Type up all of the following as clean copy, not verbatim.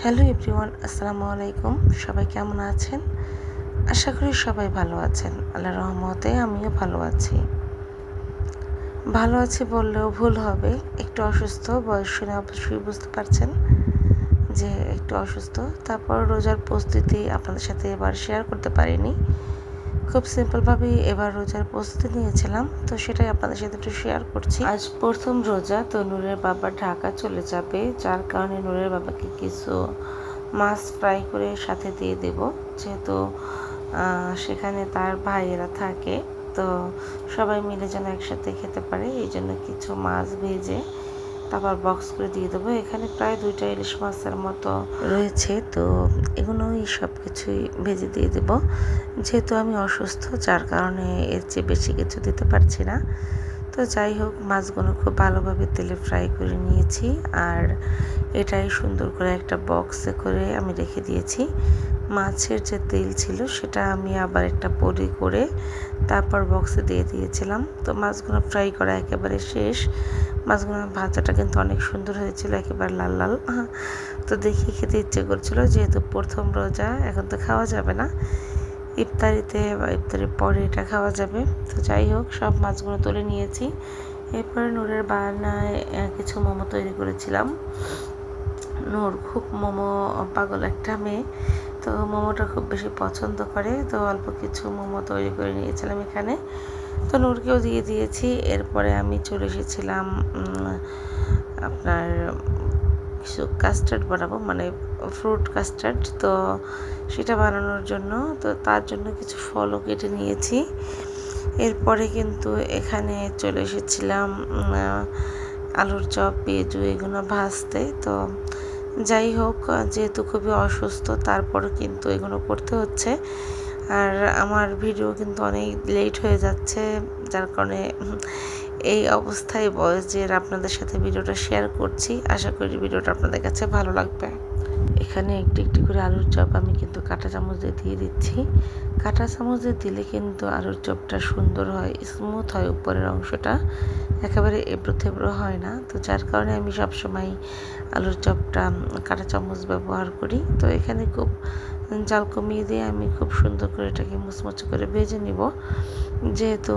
Hello everyone, আসসালামু আলাইকুম। সবাই কেমন আছেন? আশা করি সবাই ভালো আছেন। আল্লাহর রহমতে আমিও ভালো আছি। ভালো আছি বললেও ভুল হবে। একটু অসুস্থ, বয়স শুনে অবশ্যই বুঝতে পারছেন যে একটু অসুস্থ। তারপর রোজার প্রস্তুতি আপনাদের সাথে এবার শেয়ার করতে পারিনি। খুব সিম্পলভাবেই এবার রোজার প্রস্তুতি নিয়েছিলাম, তো সেটাই আপনাদের সাথে একটু শেয়ার করছি। আজ প্রথম রোজা, তো নূরের বাবা ঢাকা চলে যাবে, যার কারণে নূরের বাবাকে কিছু মাছ ফ্রাই করে সাথে দিয়ে দেব, যেহেতু সেখানে তার ভাইয়েরা থাকে, তো সবাই মিলে যেন একসাথে খেতে পারে, এই জন্য কিছু মাছ ভেজে তারপর বক্স করে দিয়ে দেবো। এখানে প্রায় 2টা ইলিশ মাছের মতো রয়েছে, তো এগুলোই সব কিছুই ভেজে দিয়ে দেবো। যেহেতু আমি অসুস্থ, যার কারণে এর চেয়ে বেশি কিছু দিতে পারছি না। তো যাই হোক, মাছগুলো খুব ভালোভাবে তেলে ফ্রাই করে নিয়েছি, আর এটাই সুন্দর করে একটা বক্সে করে আমি রেখে দিয়েছি। মাছের যে তেল ছিল সেটা আমি আবার একটা পরি করে তারপর বক্সে দিয়ে দিয়েছিলাম। তো মাছগুলো ফ্রাই করা একেবারে শেষ। মাছগুলো ভাজাটা কিন্তু অনেক সুন্দর হয়েছিল, একেবারে লাল লাল। তো দেখি খেতে ইচ্ছে করছিল, যেহেতু প্রথম রোজা, এখন তো খাওয়া যাবে না, ইফতারিতে বা ইফতারির পরে এটা খাওয়া যাবে। তো যাই হোক, সব মাছগুলো তুলে নিয়েছি। এরপরে নূরের বানায় কিছু মোমো তৈরি করেছিলাম। নূর খুব মোমো পাগল একটা মেয়ে, তো মোমোটা খুব বেশি পছন্দ করে, তো অল্প কিছু মোমো তৈরি করে নিয়েছিলাম এখানে, তো নূরকেও দিয়ে দিয়েছি। এরপরে আমি চলে এসেছিলাম আপনার কিছু কাস্টার্ড বানাবো, মানে ফ্রুট কাস্টার্ড, তো সেটা বানানোর জন্য, তো তার জন্য কিছু ফলও কেটে নিয়েছি। এরপরে কিন্তু এখানে চলে এসেছিলাম আলুর চপ, পেঁয়াজু এগুলো ভাজতে। তো যাই হোক, যেহেতু খুবই অসুস্থ, তারপরও কিন্তু এগুলো করতে হচ্ছে, আর আমার ভিডিও কিন্তু অনেক লেট হয়ে যাচ্ছে, যার কারণে এই অবস্থায় বয়সের আপনাদের সাথে ভিডিওটা শেয়ার করছি। আশা করি ভিডিওটা আপনাদের কাছে ভালো লাগবে। এখানে একটি একটি করে আলুর চপ আমি কিন্তু কাঁটা চামচ দিয়ে দিচ্ছি। কাঁটা চামচ দিলে কিন্তু আলুর চপটা সুন্দর হয়, স্মুথ হয়, উপরের অংশটা একেবারে এবড়ো থেবড়ো হয় না। তো যার কারণে আমি সবসময় আলুর চপটা কাঁটা চামচ ব্যবহার করি। তো এখানে খুব জাল কমিয়ে দিয়ে আমি খুব সুন্দর করে এটাকে মুচমুচে করে ভেজে নিব, যেহেতু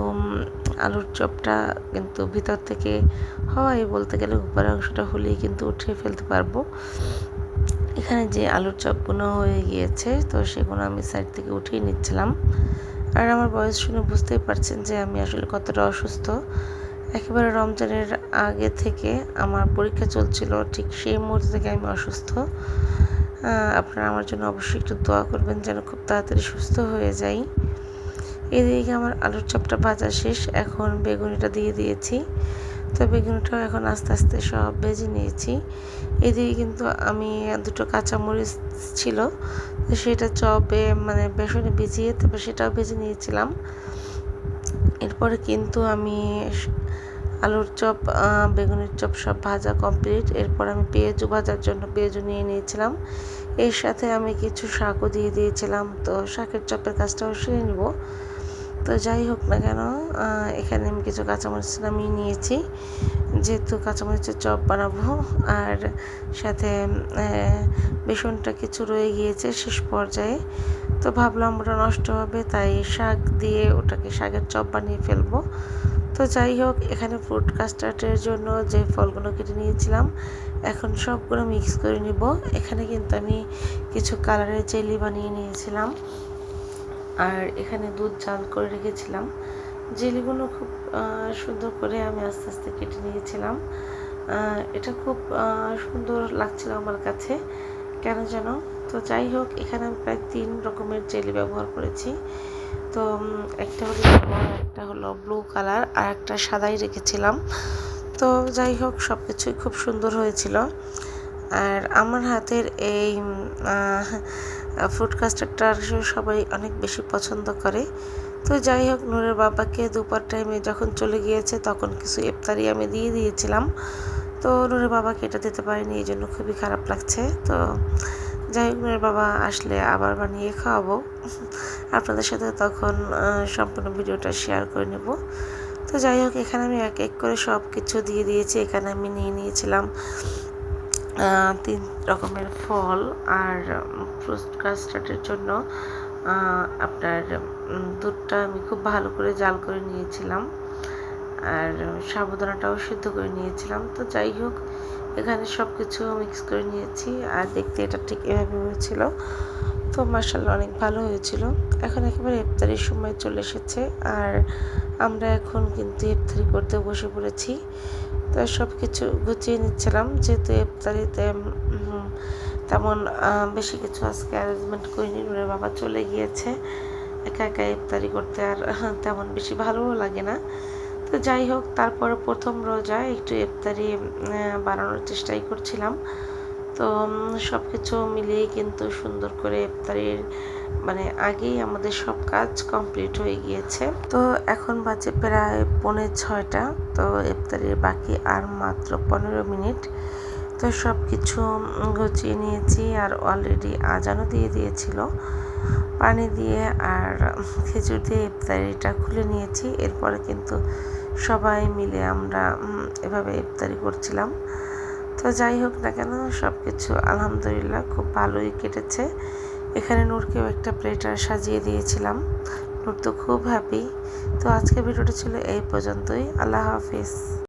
আলুর চপটা কিন্তু ভিতর থেকে হয়, বলতে গেলে উপরের অংশটা হলেই কিন্তু উঠিয়ে ফেলতে পারবো। এখানে যে আলুর চপগুলো হয়ে গিয়েছে, তো সেগুলো আমি সাইড থেকে উঠিয়ে নিচ্ছিলাম। আর আমার বয়স শুনে বুঝতেই পারছেন যে আমি আসলে কতটা অসুস্থ। একেবারে রমজানের আগে থেকে আমার পরীক্ষা চলছিল, ঠিক সেই মুহূর্ত থেকে আমি অসুস্থ। আপনারা আমার জন্য অবশ্যই একটু দোয়া করবেন যেন খুব তাড়াতাড়ি সুস্থ হয়ে যাই। এদিকে আমার আলুর চপটা ভাজা শেষ, এখন বেগুনিটা দিয়ে দিয়েছি। তো বেগুনটাও এখন আস্তে আস্তে সব ভেজে নিয়েছি। এদিকে কিন্তু আমি 2টো কাঁচামরিচ ছিল, তো সেটা চপে মানে বেসনে ভিজিয়ে তারপর সেটাও ভেজে নিয়েছিলাম। এরপরে কিন্তু আমি আলুর চপ, বেগুনের চপ সব ভাজা কমপ্লিট। এরপর আমি পেঁয়াজু ভাজার জন্য পেঁয়াজু নিয়ে নিয়েছিলাম, এর সাথে আমি কিছু শাকও দিয়ে দিয়েছিলাম। তো শাকের চপের কাজটাও সেরে নিব। তো যাই হোক না কেন, এখানে আমি কিছু কাঁচামরিচ নামিয়ে নিয়েছি, যেহেতু কাঁচামরিচের চপ বানাবো, আর সাথে বেসনটা কিছু রয়ে গিয়েছে শেষ পর্যায়ে। তো ভাবলাম ওটা নষ্ট হবে, তাই শাক দিয়ে ওটাকে শাকের চপ বানিয়ে ফেলবো। তো যাই হোক, এখানে ফ্রুট কাস্টার্ডের জন্য যে ফলগুলো কেটে নিয়েছিলাম, এখন সবগুলো মিক্স করে নিব। এখানে কিন্তু আমি কিছু কালারের জেলি বানিয়ে নিয়েছিলাম, আর এখানে দুধ জাল করে রেখেছিলাম। জেলিগুলো খুব সুন্দর করে আমি আস্তে আস্তে কেটে নিয়েছিলাম। এটা খুব সুন্দর লাগছিল আমার কাছে, কেন যেন। তো যাই হোক, এখানে আমি প্রায় 3 রকমের জেলি ব্যবহার করেছি। তো একটা হলো একটা হলো ব্লু কালার, আর একটা সাদাই রেখেছিলাম। তো যাই হোক, সব কিছুই খুব সুন্দর হয়েছিল। আর আমার হাতের এই ফ্রুট কাস্টার্ডটা সবাই অনেক বেশি পছন্দ করে। তো যাই হোক, নূরের বাবাকে দুপুর টাইমে যখন চলে গিয়েছে, তখন কিছু ইফতারি আমি দিয়ে দিয়েছিলাম। তো নূরের বাবাকে এটা দিতে পারিনি, এই জন্য খুবই খারাপ লাগছে। তো যাই হোক, নূরের বাবা আসলে আবার বানিয়ে খাওয়াবো আপনাদের সাথে, তখন সম্পূর্ণ ভিডিওটা শেয়ার করে নেব। তো যাই হোক, এখানে আমি এক এক করে সব কিছু দিয়ে দিয়েছি। এখানে আমি নিয়ে নিয়েছিলাম 3 রকমের ফল আর ফ্রুট কাস্টার্ডের জন্য আপনার দুধটা আমি খুব ভালো করে জাল করে নিয়েছিলাম আর সাবুদানাটাও সিদ্ধ করে নিয়েছিলাম। তো যাই হোক, এখানে সব কিছু মিক্স করে নিয়েছি আর দেখতে এটা ঠিক এভাবে হয়েছিল। তো মাশাআল্লাহ অনেক ভালো হয়েছিল। এখন একেবারে ইফতারির সময় চলে এসেছে আর আমরা এখন কিন্তু ইফতারি করতে বসে পড়েছি। তো সব কিছু গুছিয়ে নিচ্ছিলাম, যেহেতু ইফতারিতে তেমন বেশি কিছু আজকে অ্যারেঞ্জমেন্ট করিনি। নূরের বাবা চলে গিয়েছে, একা একা ইফতারি করতে আর তেমন বেশি ভালোও লাগে না। তো যাই হোক, তারপরে প্রথম রোজায় একটু ইফতারি বানানোর চেষ্টাই করছিলাম। তো সব কিছু মিলিয়ে কিন্তু সুন্দর করে ইফতারির আগেই আমাদের সব কাজ কমপ্লিট হয়ে গিয়েছে। তো এখন বাজে প্রায় 5:45। তো ইফতারির বাকি আর মাত্র 15 মিনিট। তো সব কিছু গুছিয়ে নিয়েছি আর অলরেডি আজানও দিয়ে দিয়েছিল। পানি দিয়ে আর খেজুর দিয়ে ইফতারিটা খুলে নিয়েছি। এরপরে কিন্তু সবাই মিলে আমরা এভাবে ইফতারি করছিলাম। তো যাই হোক না কেন, সব কিছু আলহামদুলিল্লাহ খুব ভালোই কেটেছে। এখানে নূরকেও একটা প্লেটার সাজিয়ে দিয়েছিলাম। নূর তো খুব হ্যাপি। তো আজকের ভিডিওটা ছিল এই পর্যন্তই। আল্লাহ হাফিজ।